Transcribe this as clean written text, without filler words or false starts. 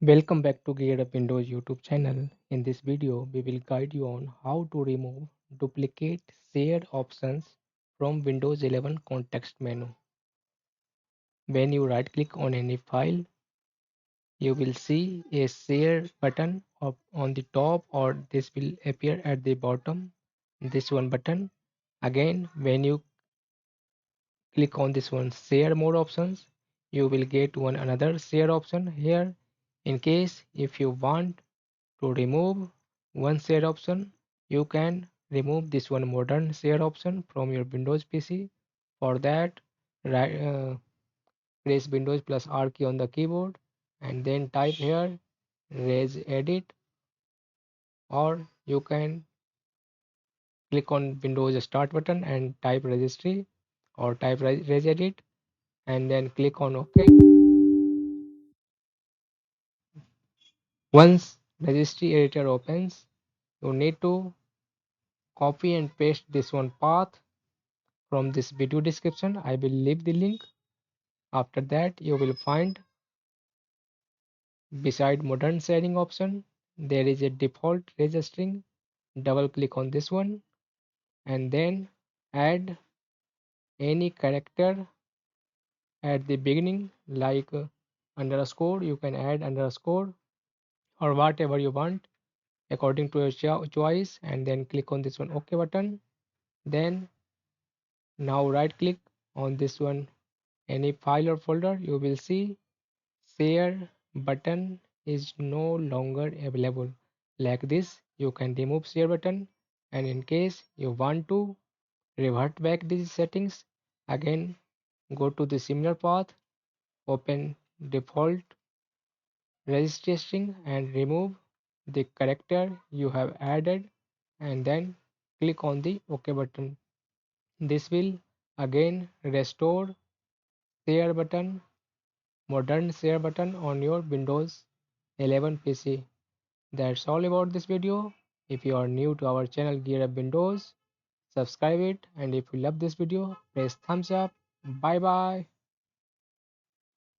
Welcome back to GearUpWindows YouTube channel. In this video, we will guide you on how to remove duplicate shared options from Windows 11 context menu. When you right click on any file, you will see a share button on the top, or this will appear at the bottom. This one button. Again, when you click on this one share more options, you will get one another share option here. In case if you want to remove one share option, you can remove this one modern share option from your Windows PC. For that, right, press Windows plus R key on the keyboard and then type here res edit, or you can click on Windows start button and type registry or type res edit and then click on OK. Once registry editor opens, you need to copy and paste this one path from this video description. I will leave the link. After that, you will find beside modern sharing option, there is a default registering. Double click on this one and then add any character at the beginning, like underscore. You can add underscore or whatever you want according to your choice, and then click on this one OK button. Then now right click on this one any file or folder. You will see share button is no longer available. Like this, you can remove share button, and in case you want to revert back these settings, again go to the similar path, open default registration and remove the character you have added, and then click on the OK button. This will again restore share button, modern share button on your Windows 11 PC. That's all about this video. If you are new to our channel Gear Up Windows, subscribe it, and if you love this video, press thumbs up. Bye bye.